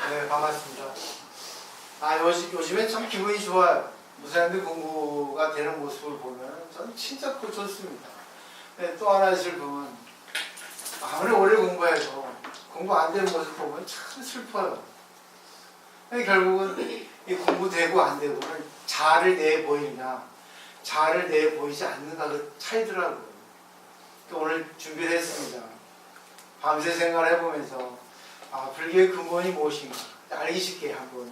네, 반갑습니다. 요즘에 참 기분이 좋아요. 무사님들 공부가 되는 모습을 보면 저는 진짜 좋습니다. 네, 또 하나 슬픔은 아무리 오래 공부해도 공부 안 되는 모습 보면 참 슬퍼요. 결국은 이 공부되고 안 되고는 자아를 내 보이냐, 자아를 내 보이지 않는가 그 차이더라고요. 오늘 준비를 했습니다. 밤새 생각을 해보면서 불교의 근본이 무엇인가 알기 쉽게 한번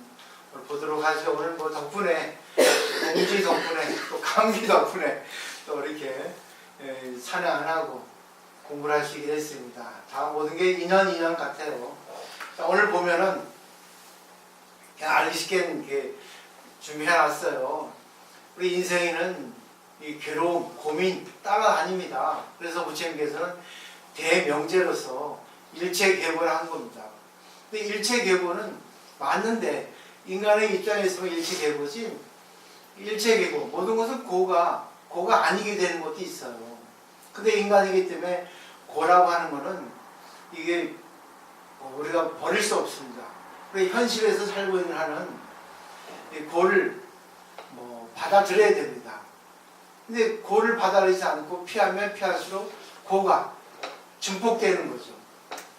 보도록 하죠. 오늘 뭐 덕분에 공지 덕분에 또 감기 덕분에 또 이렇게 산에 안 하고 공부를 할 수 있게 됐습니다. 다 모든 게 인연 같아요. 자, 오늘 보면은 그냥 알기 쉽게 이렇게 준비해놨어요. 우리 인생에는 이 괴로움, 고민 따라다닙니다. 그래서 부처님께서는 대명제로서 일체계보를 한 겁니다. 근데 일체계보는 맞는데 인간의 입장에서 보면 일체계보지 일체계보 모든 것은 고가 아니게 되는 것도 있어요. 근데 인간이기 때문에 고라고 하는 것은 이게 우리가 버릴 수 없습니다. 우리 현실에서 살고 있는 한은 고를 받아들여야 됩니다. 근데 고를 받아들이지 않고 피하면 피할수록 고가 증폭되는 거죠.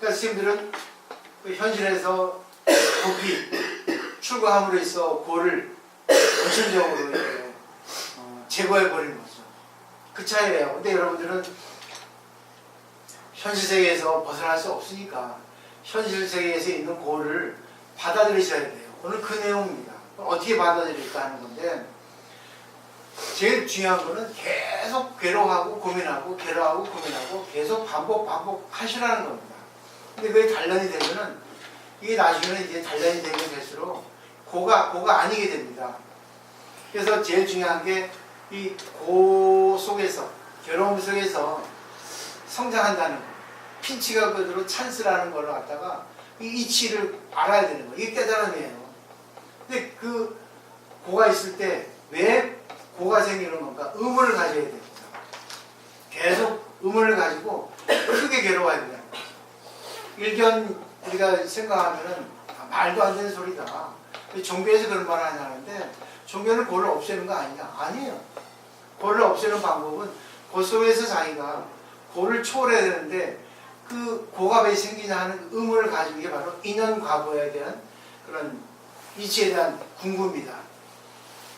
그러니까 스님들은 현실에서 높이 출가함으로 해서 고를 원천적으로 제거해버리는 거죠. 그 차이예요. 근데 여러분들은 현실 세계에서 벗어날 수 없으니까 현실 세계에서 있는 고를 받아들이셔야 돼요. 오늘 그 내용입니다. 어떻게 받아들일까 하는 건데 제일 중요한 거는 계속 괴로워하고 고민하고 괴로워하고 고민하고 계속 반복 하시라는 겁니다. 근데 그게 단련이 되면은 이게 나중에는 이제 단련이 되면 될수록 고가 아니게 됩니다. 그래서 제일 중요한 게 이 고 속에서 괴로움 속에서 성장한다는 거, 핀치가 그대로 찬스라는 걸 갖다가 이 이치를 알아야 되는 거, 이게 깨달음이에요. 근데 그 고가 있을 때 왜 고가 생기는 건가? 의문을 가져야 됩니다. 계속 의문을 가지고 크게 괴로워야 된다는 거죠. 일견 우리가 생각하면은 말도 안 되는 소리다. 종교에서 그런 말을 하냐는데 종교는 고를 없애는 거 아니냐? 아니에요. 고를 없애는 방법은 고 속에서 자기가 고를 초월해야 되는데 그 고가 왜 생기냐 하는 의문을 가지는 게 바로 인연과보에 대한 그런 이치에 대한 궁금입니다.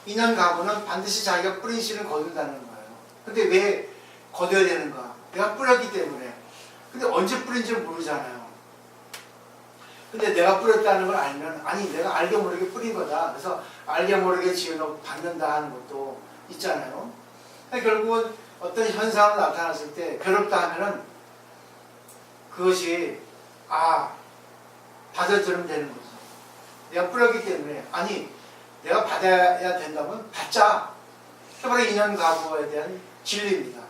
인연과보는 반드시 자기가 뿌린 씨를 거둔다는 거예요. 근데 왜 거둬야 되는가? 내가 뿌렸기 때문에. 근데 언제 뿌린지 모르잖아요. 근데 내가 뿌렸다는 걸 알면 아니 내가 알게 모르게 뿌린 거다. 그래서 알게 모르게 지어놓고 받는다 하는 것도 있잖아요. 결국은 어떤 현상이 나타났을 때 괴롭다 하면은 그것이 받아들이면 되는 거죠. 내가 뿌렸기 때문에 아니 내가 받아야 된다면 받자. 바로 인연과보에 대한 진리입니다.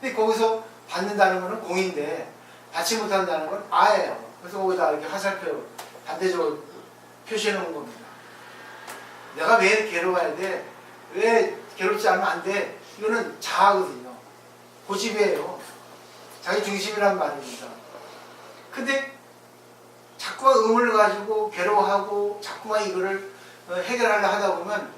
근데 거기서 받는다는 것은 공인데 받지 못한다는 건 아예요. 그래서 거기다 이렇게 화살표 반대적으로 표시해 놓은 겁니다. 내가 왜 괴로워야 돼? 왜 괴롭지 않으면 안 돼? 이거는 자아거든요. 고집이에요. 자기 중심이란 말입니다. 근데 자꾸만 의문을 가지고 괴로워하고 자꾸만 이거를 해결하려 하다 보면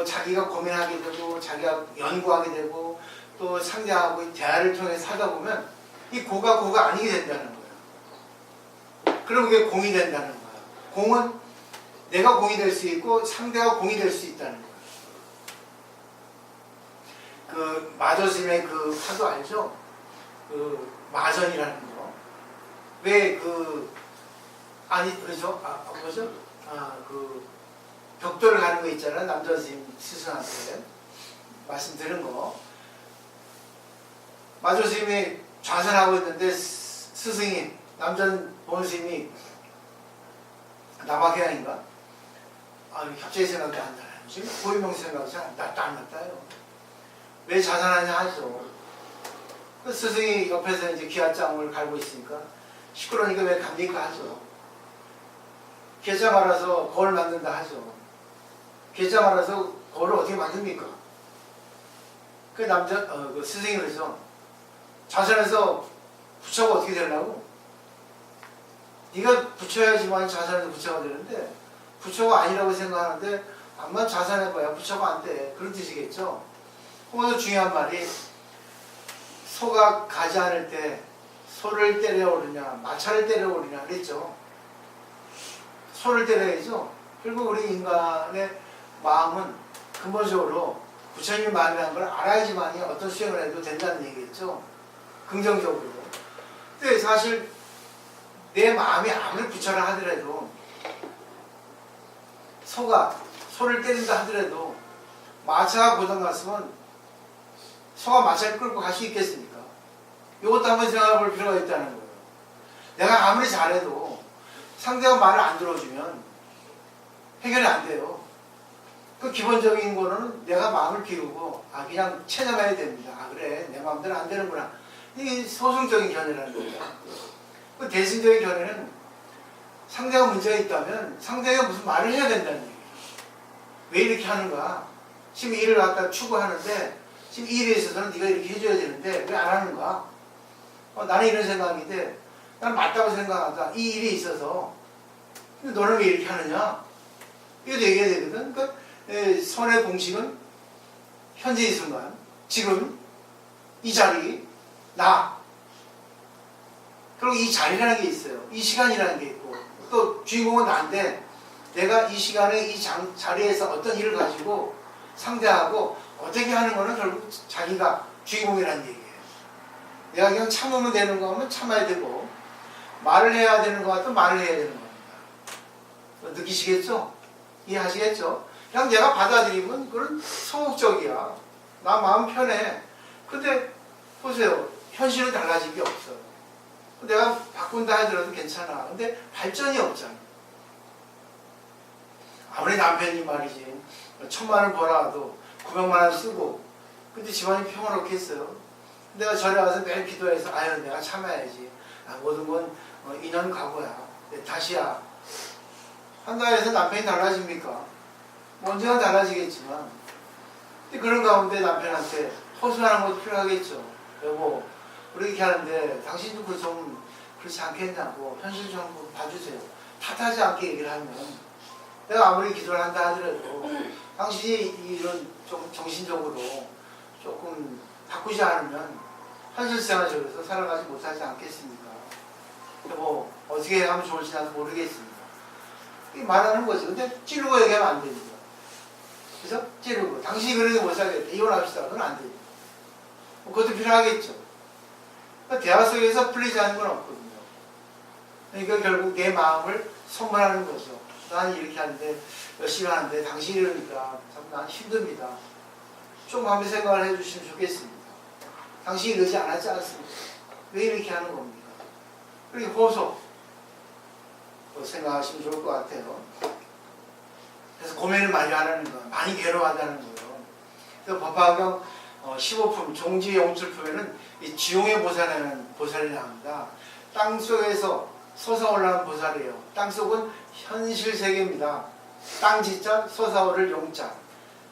자기가 고민하게 되고 자기가 연구하게 되고 또 상대하고 대화를 통해서 하다 보면 이 고가 아니게 된다는 거예요. 그럼 그게 공이 된다는 거예요. 공은 내가 공이 될 수 있고 상대가 공이 될 수 있다는 거예요. 그 마조스님의 그 화도 알죠? 그 마전이라는 거. 왜 그러죠? 뭐죠? 그 벽돌을 가는 거 있잖아요. 남자 스승한테 말씀 들은 거. 마조스님이 좌선하고 있는데 스승이 남자 보스님이 남학해양인가? 갑자기 생각이 안 나요. 지금 고유명 생각이 잘 안 났다요. 왜 자산하냐 하죠. 그 스승이 옆에서 이제 기아장을 갈고 있으니까 시끄러우니까 왜 갑니까 하죠. 계장 알아서 거울 만든다 하죠. 계장 알아서 거울을 어떻게 만듭니까? 그 스승이 그러죠. 자산해서 부처가 어떻게 되려고? 네가 부처야지만 자산에도 부처가 되는데 부처가 아니라고 생각하는데 암만 자산해봐야 부처가 안 돼. 그런 뜻이겠죠. 그것도 중요한 말이 소가 가지 않을 때 소를 때려오르냐 마차를 때려오르냐 그랬죠. 소를 때려야죠. 결국 우리 인간의 마음은 근본적으로 부처님 마음이라는 걸 알아야지만이 어떤 수행을 해도 된다는 얘기겠죠. 긍정적으로. 근데 사실 내 마음이 아무리 부처라 하더라도 소가 소를 때린다 하더라도 마차가 고장 났으면 소가 마차를 끌고 갈 수 있겠습니까? 이것도 한번 생각해 볼 필요가 있다는 거예요. 내가 아무리 잘해도 상대가 말을 안 들어주면 해결이 안 돼요. 그 기본적인 거는 내가 마음을 비우고 그냥 체념해야 됩니다. 그래 내 마음대로 안 되는구나. 이게 소승적인 견해라는 거예요. 그 대승적인 견해는 상대가 문제가 있다면 상대가 무슨 말을 해야 된다는 얘기예요. 왜 이렇게 하는가? 지금 일을 갖다 추구하는데 지금 이 일에 있어서는 네가 이렇게 해줘야 되는데 왜 안 하는가? 나는 이런 생각인데 나는 맞다고 생각한다. 이 일이 있어서 근데 너는 왜 이렇게 하느냐? 이것도 얘기해야 되거든. 그러니까 선의 공식은 현재 이 순간 지금 이 자리 나 그리고 이 자리라는 게 있어요. 이 시간이라는 게 있고 또 주인공은 나인데 내가 이 시간에 이 자리에서 어떤 일을 가지고 상대하고 어떻게 하는 거는 결국 자기가 주인공이라는 얘기예요. 내가 그냥 참으면 되는 거 하면 참아야 되고 말을 해야 되는 거 같으면 말을 해야 되는 겁니다. 느끼시겠죠? 이해하시겠죠? 그냥 내가 받아들이면 그건 소극적이야. 나 마음 편해. 근데 보세요. 현실은 달라진 게 없어요. 내가 바꾼다 하더라도 괜찮아. 근데 발전이 없잖아. 아무리 남편이 말이지 1,000만 원 벌어와도 900만 원 쓰고 근데 집안이 평화롭겠어요. 내가 절에 와서 매일 기도해서 내가 참아야지. 모든 건 인연 각오야. 다시야. 한다고 해서 남편이 달라집니까? 언제나 달라지겠지만 근데 그런 가운데 남편한테 호소하는 것도 필요하겠죠. 여보 우리 이렇게 하는데 당신도 그 좀 그렇지 않겠냐고 현실 좀 한번 봐주세요. 탓하지 않게 얘기를 하면 내가 아무리 기도를 한다 하더라도 당신이 이런 좀 정신적으로 조금 바꾸지 않으면 현실생활적으로 살아가지 못하지 않겠습니까? 뭐 어떻게 하면 좋을지 나도 모르겠습니다. 말하는 거지. 근데 찌르고 얘기하면 안 됩니다. 그래서 찌르고 당신이 그렇게 못 살겠다. 이혼합시다. 그건 안 됩니다. 그것도 필요하겠죠. 그러니까 대화 속에서 풀리지 않는 건 없거든요. 그러니까 결국 내 마음을 선물하는 거죠. 난 이렇게 하는데 열심히 하는데 당신이 이러니까 참 난 힘듭니다. 좀 한번 생각을 해주시면 좋겠습니다. 당신이 이러지 않았지 않습니까? 왜 이렇게 하는 겁니까? 그렇게 호소 생각하시면 좋을 것 같아요. 그래서 고민을 많이 하라는 거예요. 많이 괴로워한다는 거예요. 그래서 법화경 15품 종지용출품에는 이 지용의 보살이라는 보살이 나옵니다. 땅속에서 솟아올라온 보살이에요. 땅속은 현실 세계입니다. 땅지자 솟아오를 용자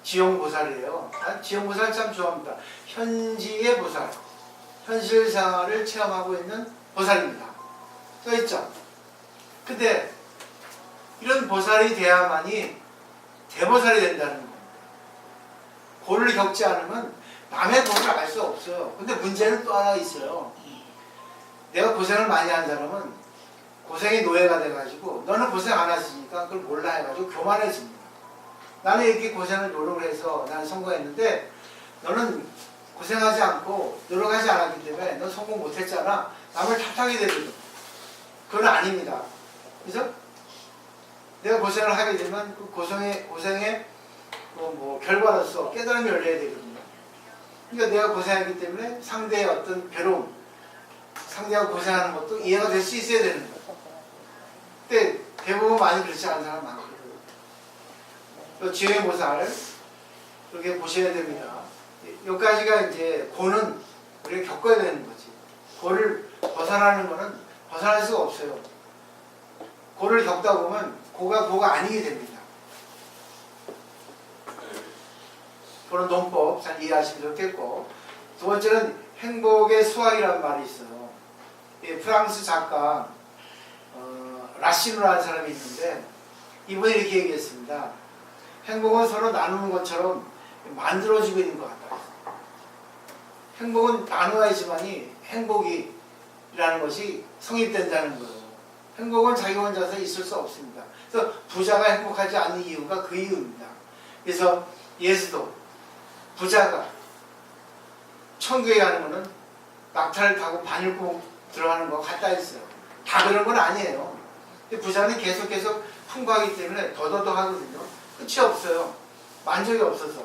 지용보살이에요. 지용보살 참 좋아합니다. 현지의 보살, 현실 생활을 체험하고 있는 보살입니다. 써있죠? 근데 이런 보살이 돼야만이 대보살이 된다는 겁니다. 고를 겪지 않으면 남의 고를 알 수 없어요. 근데 문제는 또 하나 있어요. 내가 고생을 많이 한 사람은 고생의 노예가 돼가지고 너는 고생 안 했으니까 그걸 몰라 해가지고 교만해집니다. 나는 이렇게 고생을 노력을 해서 나는 성공했는데 너는 고생하지 않고 노력하지 않았기 때문에 너 성공 못했잖아. 남을 탓하게 되거든. 그건 아닙니다. 그래서 내가 고생을 하게 되면 그 고생의 결과로서 깨달음이 열려야 되거든요. 그러니까 내가 고생하기 때문에 상대의 어떤 괴로움, 상대가 고생하는 것도 이해가 될 수 있어야 되는 거예요. 근데 대부분 많이 그렇지 않은 사람 많거든요. 지용의 보살 그렇게 보셔야 됩니다. 여기까지가 이제 고는 우리가 겪어야 되는 거지. 고를 벗어나는 거는 벗어날 수가 없어요. 고를 겪다 보면 고가 아니게 됩니다. 그런 논법 잘 이해하시면 좋겠고, 두 번째는 행복의 수학이라는 말이 있어요. 프랑스 작가 마신으로 하는 사람이 있는데 이분이 이렇게 얘기했습니다. 행복은 서로 나누는 것처럼 만들어지고 있는 것 같다. 행복은 나누어야지만이 행복이라는 것이 성립된다는 거예요. 행복은 자기 혼자서 있을 수 없습니다. 그래서 부자가 행복하지 않는 이유가 그 이유입니다. 그래서 예수도 부자가 천국에 가는 거는 낙타를 타고 바늘구멍 들어가는 거 같다 했어요. 다 그런 건 아니에요. 근데 부자는 계속 풍부하기 때문에 더더더 하거든요. 끝이 없어요. 만족이 없어서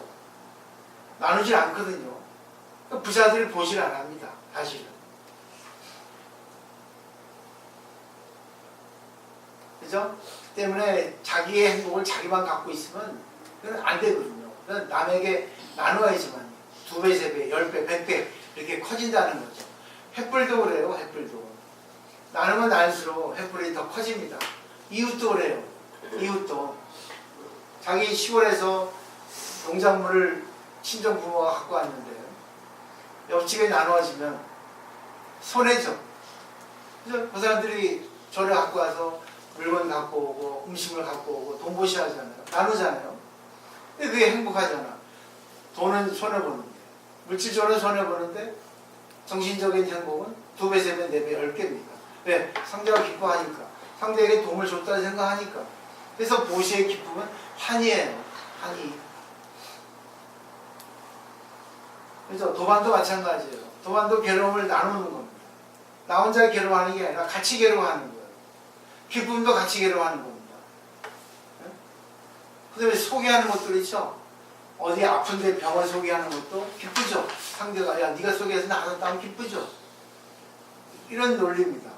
나누질 않거든요. 부자들이 보질 안 합니다. 사실은. 그죠? 때문에 자기의 행복을 자기만 갖고 있으면 그건 안 되거든요. 그건 남에게 나누어야지만 2배, 3배, 10배, 100배 이렇게 커진다는 거죠. 횃불도 그래요. 횃불도. 나누면 나눌수록 횃불이 더 커집니다. 이웃도 그래요. 이웃도. 자기 시골에서 농작물을 친정 부모가 갖고 왔는데 옆집에 나누어지면 손해죠. 그죠? 그 사람들이 저를 갖고 와서 물건 갖고 오고 음식을 갖고 오고 돈 보시 하잖아요. 나누잖아요. 근데 그게 행복하잖아. 돈은 손해보는데 물질적으로 손해보는데 정신적인 행복은 2배, 3배, 4배, 10배입니다. 왜? 상대가 기뻐하니까. 상대에게 도움을 줬다는 생각하니까. 그래서 보시의 기쁨은 환희예요. 환희. 그래서 도반도 마찬가지예요. 도반도 괴로움을 나누는 겁니다. 나 혼자 괴로워하는 게 아니라 같이 괴로워하는 거예요. 기쁨도 같이 괴로워하는 겁니다. 그 다음에 소개하는 것들 있죠. 어디 아픈데 병원 소개하는 것도 기쁘죠. 상대가 야 네가 소개해서 나눴다면 기쁘죠. 이런 논리입니다.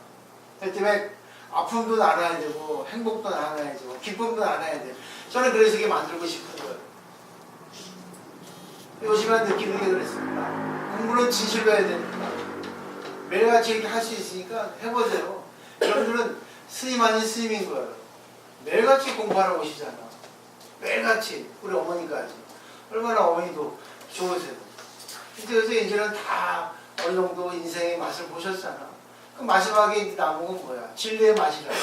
그 때문에 아픔도 나눠야 되고 행복도 나눠야 되고 기쁨도 나눠야 돼요. 저는 그래서 이게 만들고 싶은 거예요. 요즘에 느끼는 게 그랬습니다. 공부는 진실로 해야 됩니다. 매일같이 이렇게 할 수 있으니까 해보세요. 여러분들은 스님 아닌 스님인 거예요. 매일같이 공부하러 오시잖아. 매일같이 우리 어머니까지. 얼마나 어머니도 좋으세요. 그래서 이제는 다 어느 정도 인생의 맛을 보셨잖아. 그 마지막에 남은 건 뭐야? 진리의 맛이라고.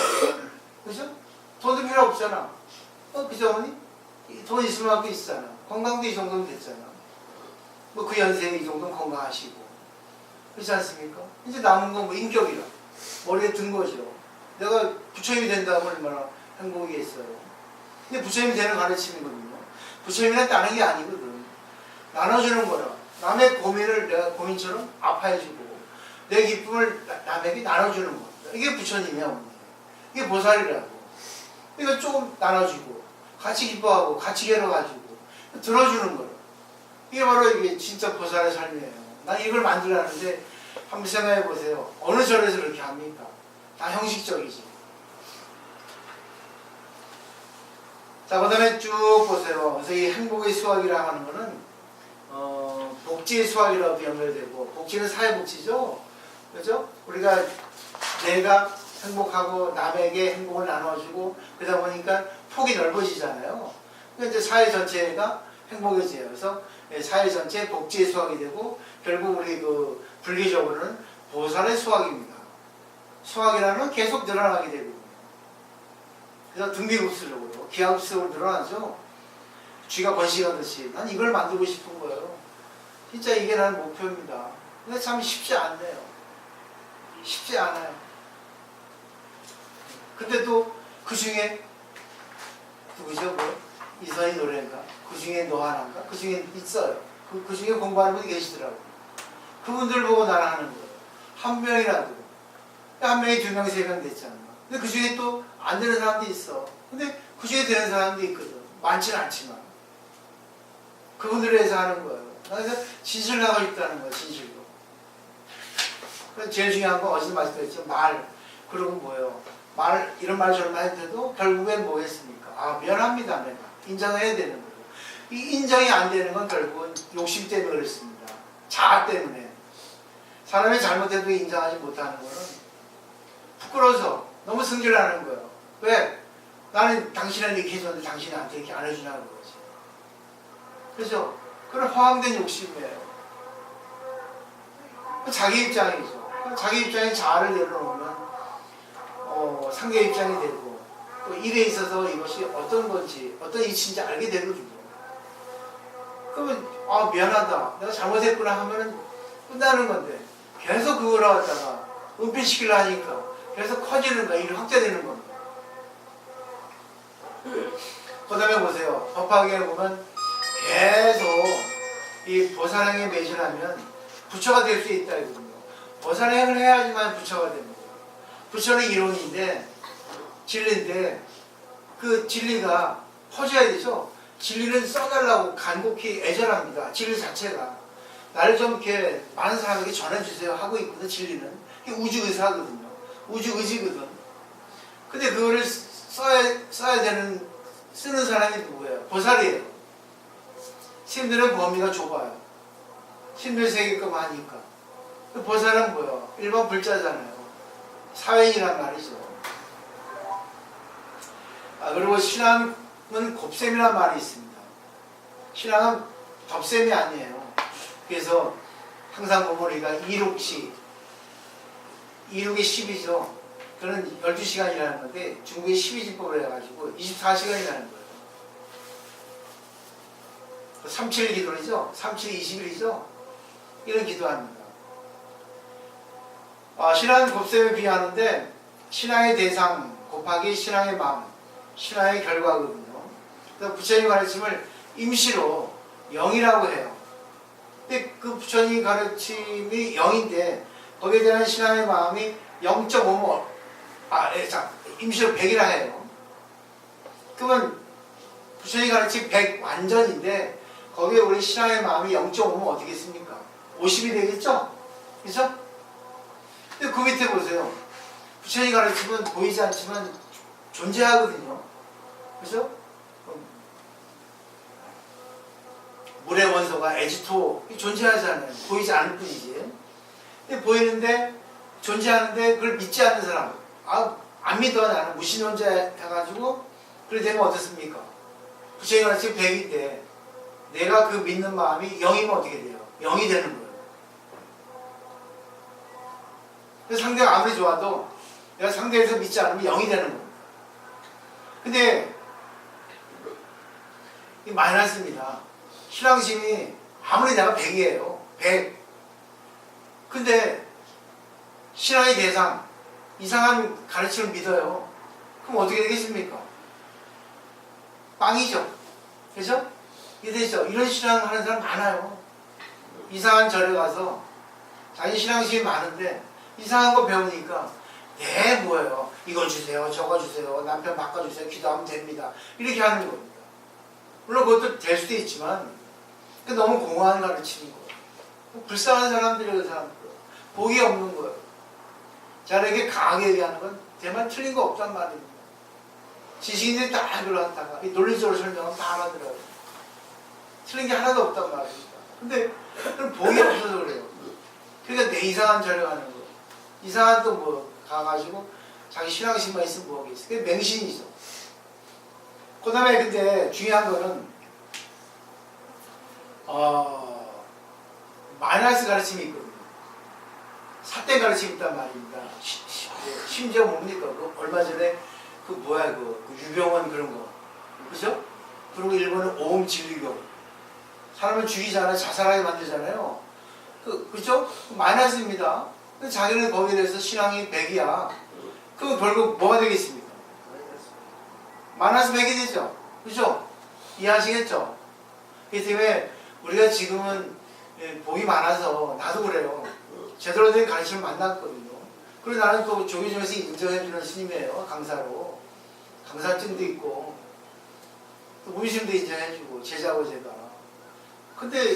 그죠? 돈도 필요 없잖아. 그죠 어머니? 돈 있을 만큼 있잖아. 건강도 이 정도면 됐잖아. 뭐 그 연세에 이 정도는 건강하시고. 그렇지 않습니까? 이제 남은 건 뭐 인격이라. 머리에 든 거죠. 내가 부처님이 된다면 얼마나 행복이겠어요. 근데 부처님이 되는 가르침이거든요. 부처님이란 다른 게 아니거든. 나눠주는 거라. 남의 고민을 내가 고민처럼 아파해주고 내 기쁨을 남에게 나눠주는 겁니다. 이게 부처님이야. 어머니. 이게 보살이라고. 이거 조금 나눠주고 같이 기뻐하고 같이 괴로워가지고 들어주는 거라. 이게 바로 이게 진짜 보살의 삶이에요. 난 이걸 만들라는데 한번 생각해 보세요. 어느 절에서 그렇게 합니까? 다 형식적이지. 자, 그 다음에 쭉 보세요. 그래서 이 행복의 수학이라고 하는 거는 복지의 수학이라고도 연결되고, 복지는 사회복지죠. 그죠? 우리가 내가 행복하고 남에게 행복을 나눠주고 그러다 보니까 폭이 넓어지잖아요. 그러니까 이제 사회 전체가 행복해져요. 그래서 사회 전체 복지의 수학이 되고 결국 우리 그 불교적으로는 보살의 수학입니다. 수학이라는 건 계속 늘어나게 되고 그래서 등비급수적으로 기하급수적으로 늘어나죠. 쥐가 번식하듯이 난 이걸 만들고 싶은 거예요. 진짜 이게 나는 목표입니다. 근데 참 쉽지 않네요. 쉽지 않아요. 근데 또 그 중에 누구죠? 뭐 이선희 노래인가? 그 중에 너 하나인가? 그 중에 있어요. 그 중에 공부하는 분이 계시더라고요. 그분들 보고 나라 하는 거예요. 한 명이라도. 한 명이 2명, 3명 됐잖아. 근데 그 중에 또 안 되는 사람도 있어. 근데 그 중에 되는 사람도 있거든. 많지는 않지만. 그분들에 의해서 하는 거예요. 그래서 진실을 하고 있다는 거예요. 진실로. 그래서 제일 중요한 건 어제 말씀드렸죠. 말. 그리고 뭐예요? 말, 이런 말 저런 말 해도 결국엔 뭐 했습니까? 아, 미안합니다. 내가. 인정해야 되는 거예요. 이 인정이 안 되는 건 결국은 욕심 때문에 그렇습니다. 자아 때문에. 사람이 잘못해도 인정하지 못하는 거는 부끄러워서 너무 승질나는 거예요. 왜? 나는 당신한테 이렇게 해줬는데 당신이 나한테 이렇게 안 해주냐는 거지. 그죠? 그런 허황된 욕심이에요. 자기 입장이죠. 자기 입장에 자아를 내려놓으면 상대 입장이 되고 또 일에 있어서 이것이 어떤 건지 어떤 이치인지 알게 되거든요. 그러면 미안하다 내가 잘못했구나 하면은 끝나는 건데 계속 그걸 갖다가 은폐시키려 하니까 계속 커지는 거야. 일이 확대되는 겁니다. 그 다음에 보세요. 법화경에 보면 계속 이 보살행에 매진하면 부처가 될 수 있다 이거든요. 보살행을 해야지만 부처가 됩니다. 부처는 이론인데 진리인데 그 진리가 퍼져야 되죠. 진리는 써달라고 간곡히 애절합니다. 진리 자체가 나를 좀 이렇게 많은 사람에게 전해주세요 하고 있거든. 진리는 이게 우주의사거든요. 우주의지거든. 근데 그거를 써야 되는 쓰는 사람이 누구예요? 보살이에요. 신들은 범위가 좁아요. 신들 세계급 하니까. 보살은 뭐예요? 일반 불자잖아요. 사회인이란 말이죠. 그리고 신앙은 곱셈이란 말이 있습니다. 신앙은 덥셈이 아니에요. 그래서 항상 보면 우리가 이룩시, 이룩이 10이죠. 그는 12시간이라는 건데 중국의 12지법을 해가지고 24시간이라는 거예요. 37 기도이죠. 37 20일이죠. 이런 기도합니다. 신앙은 곱셈에 비하는데 신앙의 대상 곱하기 신앙의 마음, 신앙의 결과거든요. 그래서 부처님 가르침을 임시로 영이라고 해요. 근데 그 부처님 가르침이 영인데 거기에 대한 신앙의 마음이 0.5모 임시로 100이라 해요. 그러면 부처님 가르침 100 완전인데 거기에 우리 신앙의 마음이 0.5면 어떻게 했습니까? 50이 되겠죠? 그죠? 근데 그 밑에 보세요. 부처님 가르침은 보이지 않지만 존재하거든요. 그죠? 물의 원소가 H2O 존재하잖아요. 보이지 않을 뿐이지. 근데 보이는데 존재하는데 그걸 믿지 않는 사람, 안 믿어 나는 무신론자 해가지고 그래 되면 어떻습니까? 부처님 가르침 100인데 내가 그 믿는 마음이 0이면 어떻게 돼요? 0이 되는 거예요. 그래서 상대가 아무리 좋아도 내가 상대에서 믿지 않으면 0이 되는 겁니다. 근데 이 마이너스입니다. 신앙심이 아무리 내가 100이에요. 100. 근데 신앙의 대상, 이상한 가르침을 믿어요. 그럼 어떻게 되겠습니까? 빵이죠. 그죠? 이해되죠? 이런 신앙 하는 사람 많아요. 이상한 절에 가서 자기 신앙심이 많은데 이상한 거 배우니까 뭐예요? 이거 주세요, 저거 주세요, 남편 바꿔주세요, 기도하면 됩니다. 이렇게 하는 겁니다. 물론 그것도 될 수도 있지만 너무 공허한 가르침인 거예요. 불쌍한 사람들이 그 사람들 복이 없는 거예요. 자네에게 강하게 얘기하는 건 대만 틀린 거 없단 말입니다. 지식인들이 다 그걸 갖다가 논리적으로 설명하면 다 알아들어요. 틀린 게 하나도 없단 말입니다. 근데 복이 없어서 그래요. 그러니까 내 이상한 절에 가는 거예요. 이상한 또 뭐 가가지고 자기 신앙심만 있으면 뭐하겠어. 그게 맹신이죠. 그 다음에 근데 중요한 거는 마이너스 가르침이 있거든요. 삿된 가르침이 있단 말입니다. 심지어 뭡니까? 그 얼마 전에 그 유병원 그런 거. 그죠? 그리고 일본은 오음 진리교. 사람을 죽이잖아요. 자살하게 만들잖아요. 그죠? 마이너스입니다. 자기는 거기에 대해서 신앙이 100이야. 그럼 결국 뭐가 되겠습니까? 마이너스 100이 되죠. 그죠? 이해하시겠죠? 그렇기 때문에 우리가 지금은 복이 많아서 나도 그래요. 제대로 된 가르침을 만났거든요. 그리고 나는 또 조교 중에서 인정해주는 스님이에요. 강사로. 강사증도 있고 또 문심도 인정해주고 제자고 제가. 근데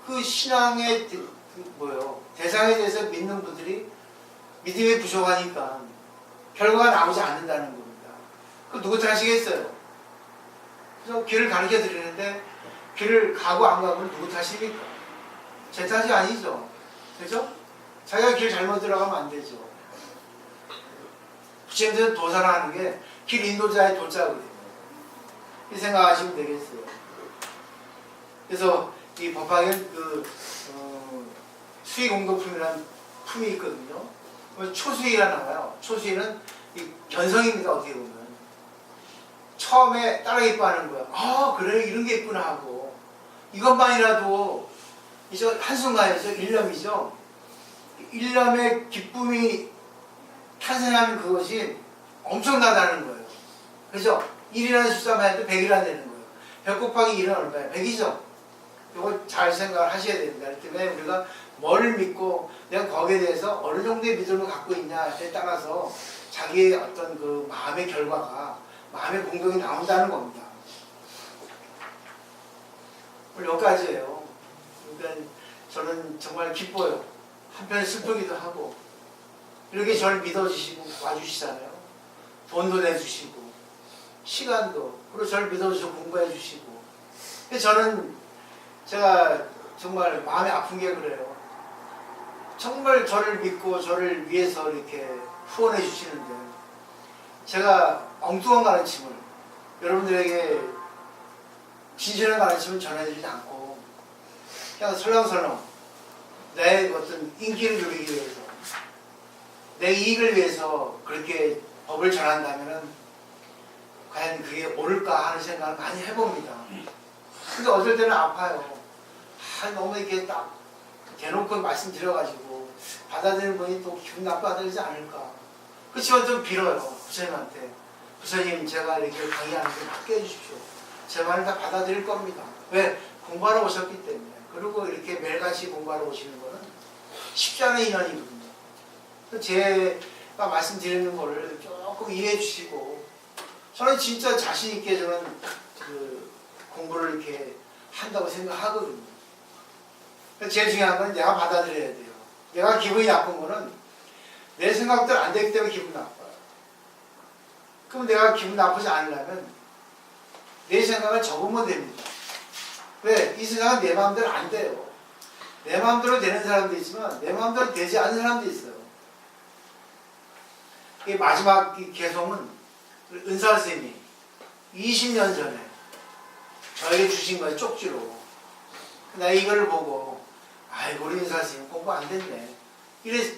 그 신앙의 대상에 대해서 믿는 분들이 믿음이 부족하니까 결과가 나오지 않는다는 겁니다. 그 누구 탓이겠어요? 그래서 길을 가르쳐 드리는데 길을 가고 안 가고는 누구 탓입니까? 제 탓이 아니죠. 그죠? 자기가 길 잘못 들어가면 안 되죠. 부처님들은 도사라는 게 길 인도자의 도자거든요. 이 생각하시면 되겠어요. 그래서 이 법화에는 수의공도품이라는 품이 있거든요. 초수의가 나와요. 초수의는 이 견성입니다. 어떻게 보면 처음에 따라 기뻐하는 거야. 아 그래 이런 게 있구나 하고 이것만이라도 이제 한순간이죠. 일념이죠. 일념의 기쁨이 탄생하는 그것이 엄청나다는 거예요. 그죠? 1이라는 숫자만 해도 100이라 되는 거예요. 100 곱하기 1은 얼마예요? 100이죠? 이거 잘 생각을 하셔야 됩니다. 그렇기 때문에 우리가 뭐를 믿고 내가 거기에 대해서 어느 정도의 믿음을 갖고 있냐에 따라서 자기의 어떤 그 마음의 결과가 마음의 공격이 나온다는 겁니다. 오늘 여기까지예요. 그러니까 저는 정말 기뻐요. 한편에 슬프기도 하고 이렇게 저를 믿어주시고 와주시잖아요. 돈도 내주시고 시간도 그리고 저를 믿어주시고 공부해 주시고 저는 제가 정말 마음이 아픈 게 그래요. 정말 저를 믿고 저를 위해서 이렇게 후원해 주시는데 제가 엉뚱한 가르침을 여러분들에게 진실한 가르침을 전해드리지 않고 그냥 설렁설렁 내 어떤 인기를 누리기 위해서 내 이익을 위해서 그렇게 법을 전한다면 과연 그게 옳을까 하는 생각을 많이 해봅니다. 근데 어떨 때는 아파요. 너무 이렇게 딱 대놓고 말씀드려가지고 받아들이는 분이 또 기분 나빠하지 않을까. 그렇지만 좀 빌어요. 부처님한테. 부처님 제가 이렇게 강의하는 게 맞게 해주십시오. 제 말을 다 받아들일 겁니다. 왜? 공부하러 오셨기 때문에. 그리고 이렇게 매일같이 공부하러 오시는 거는 쉽지 않은 인연이거든요. 제가 말씀드리는 거를 조금 이해해 주시고 저는 진짜 자신 있게 저는 그 공부를 이렇게 한다고 생각하거든요. 제일 중요한 건 내가 받아들여야 돼요. 내가 기분이 나쁜 거는 내 생각대로 안 되기 때문에 기분 나빠요. 그럼 내가 기분 나쁘지 않으려면 내 생각을 접으면 됩니다. 왜? 이 생각은 내 마음대로 안 돼요. 내 마음대로 되는 사람도 있지만 내 마음대로 되지 않는 사람도 있어요. 이 마지막 개송은 은사 선생님이 20년 전에 저에게 주신 거예요. 쪽지로. 나 이거를 보고 아이고 우리 은사 선생님 공부 안 됐네. 이래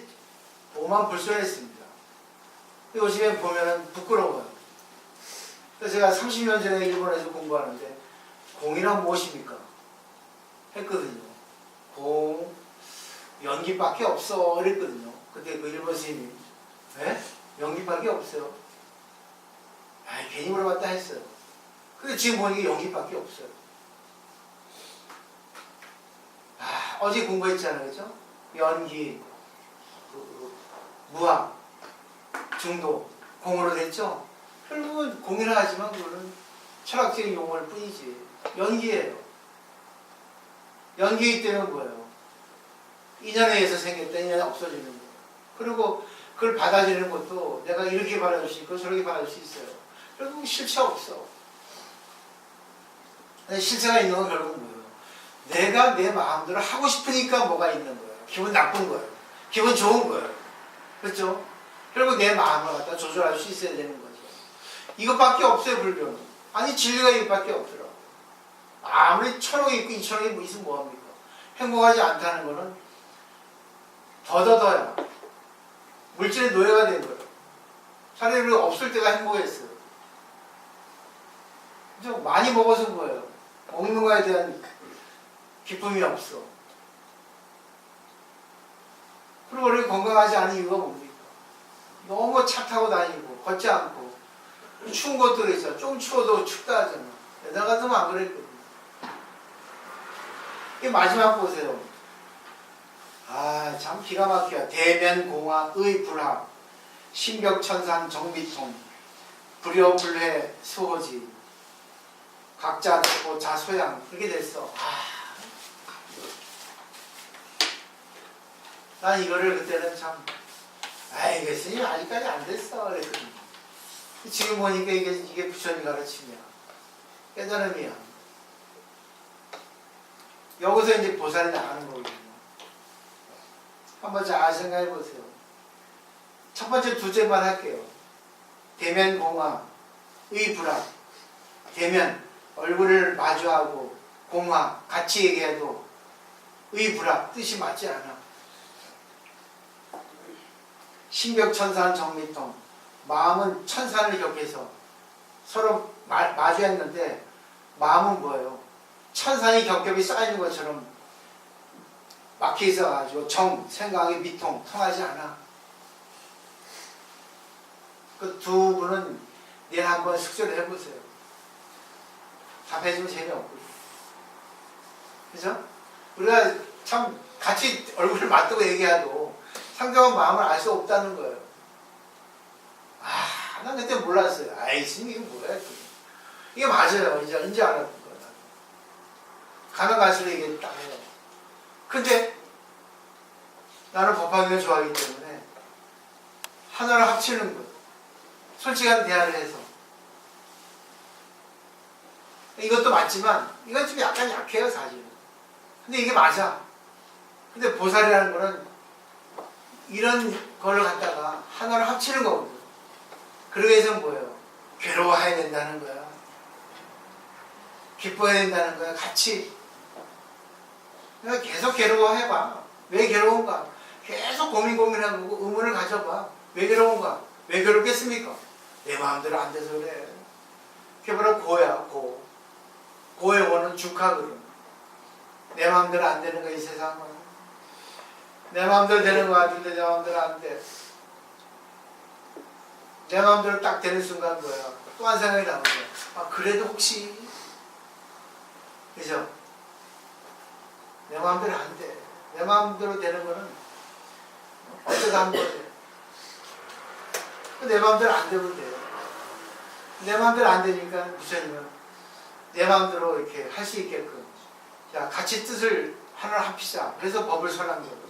오만 불편했습니다. 요즘에 보면은 부끄러워요. 그래서 제가 30년 전에 일본에서 공부하는데 공이란 무엇입니까? 했거든요. 공, 연기밖에 없어 이랬거든요. 그때 그 일본 선생님이 에? 연기밖에 없어요. 아이 괜히 물어봤다 했어요. 근데 지금 보니까 연기밖에 없어요. 어제 공부했잖아요. 그죠? 연기, 무학, 중도, 공으로 됐죠? 결국은 공이라 하지만 그거는 철학적인 용어일 뿐이지. 연기예요. 연기이기 때문에 뭐예요? 인연에 의해서 생겼다 인연이 없어지는 거예요. 그리고 그걸 받아들이는 것도 내가 이렇게 받아줄 수 있고 저렇게 받아줄 수 있어요. 결국 실체가 없어. 실체가 있는 건 결국은 뭐예요? 내가 내 마음대로 하고 싶으니까 뭐가 있는 거예요. 기분 나쁜 거예요. 기분 좋은 거예요. 그렇죠? 결국 내 마음을 갖다 조절할 수 있어야 되는 거죠. 이것밖에 없어요, 불교는. 아니, 진리가 이것밖에 없더라고. 아무리 1,000억이 있고 2,000억이 있으면 뭐합니까? 행복하지 않다는 거는 더더더야. 물질의 노예가 된 거예요. 차라리 우리가 없을 때가 행복했어요. 좀 많이 먹어서 뭐예요? 먹는 거에 대한 기쁨이 없어. 그리고 우리 건강하지 않은 이유가 뭡니까? 너무 차 타고 다니고 걷지 않고 추운 것도 있어. 좀 추워도 춥다 하잖아. 옛날 같으면 안 그랬거든. 이 마지막 보세요. 참 기가 막혀요. 대면공화의 불합 신벽천상 정비통 불효불회 수호지 각자 듣고 자소양 그렇게 됐어. 난 이거를 그때는 참 스님 아직까지 안 됐어 그랬거든. 지금 보니까 이게 부처님 가르침이야. 깨달음이야. 여기서 이제 보살이 나가는 거거든요. 한번 잘 생각해 보세요. 첫 번째, 둘째만 할게요. 대면 공화, 의 불합. 대면, 얼굴을 마주하고 공화, 같이 얘기해도 의 불합, 뜻이 맞지 않아. 신벽천산 정미통, 마음은 천산을 격해서 서로 마주했는데 마음은 뭐예요? 천산이 겹겹이 쌓이는 것처럼 막혀 있어가지고 생각의 미통 통하지 않아. 그 두 분은 내일 한번 숙제를 해보세요. 답해주면 재미없고. 그죠? 우리가 참 같이 얼굴을 맞대고 얘기해도 상대방 마음을 알 수 없다는 거예요. 아, 난 그때 몰랐어요. 아이, 이게 뭐야? 이게 맞아요. 이제 알았던 거야. 가면 갈수록 이게 딱 해요. 근데 나는 법학을 좋아하기 때문에 하나를 합치는 것. 솔직한 대화를 해서. 이것도 맞지만 이건 좀 약간 약해요, 사실은. 근데 이게 맞아. 근데 보살이라는 거는 이런 거를 갖다가 하나를 합치는 거거든. 그러기 위해서는 뭐예요? 괴로워해야 된다는 거야. 기뻐해야 된다는 거야. 같이. 그러니까 계속 괴로워해봐. 왜 괴로운가? 계속 고민해보고 의문을 가져봐. 왜 괴로운가? 왜 괴롭겠습니까? 내 마음대로 안 돼서 그래. 그게 바로 고야, 고. 고의 원은 죽하거든. 내 마음대로 안 되는 거야, 이 세상은. 내 마음대로 되는 거 같은데 내 마음대로 안 돼. 내 마음대로 딱 되는 순간 뭐야? 또 한 생각이 나는 거야. 아, 그래도 혹시. 그죠? 내 마음대로 안 돼. 내 마음대로 되는 거는 어쩌다 한 번에. 내 마음대로 안 되면 돼요. 내 마음대로 안 되니까 부처님은 내 마음대로 이렇게 할 수 있게끔 자, 같이 뜻을 하나를 합시다. 그래서 법을 설한 거거든.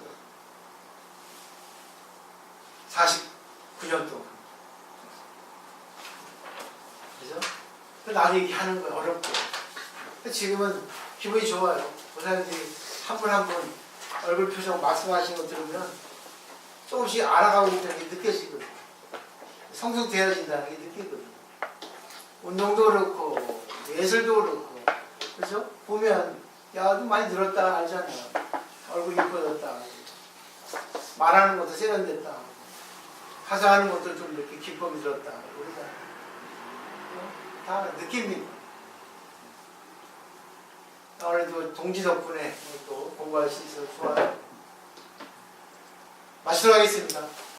49년 동안. 그죠? 나도 이렇게 하는 거야, 어렵고. 지금은 기분이 좋아요. 보살님들이 한 분 한 분 얼굴 표정 말씀하시는 거 들으면 조금씩 알아가고 있다는 게 느껴지거든. 성숙되어진다는 게 느끼거든. 운동도 그렇고, 예술도 그렇고, 그죠? 보면, 야, 좀 많이 늘었다, 알잖아. 얼굴 이뻐졌다. 말하는 것도 세련됐다. 가사하는 것도 좀 이렇게 기쁨이 들었다. 우리가. 다 느낍니다. 오늘도 동지 덕분에 또 공부할 수 있어서 좋아요. 마치도록 하겠습니다.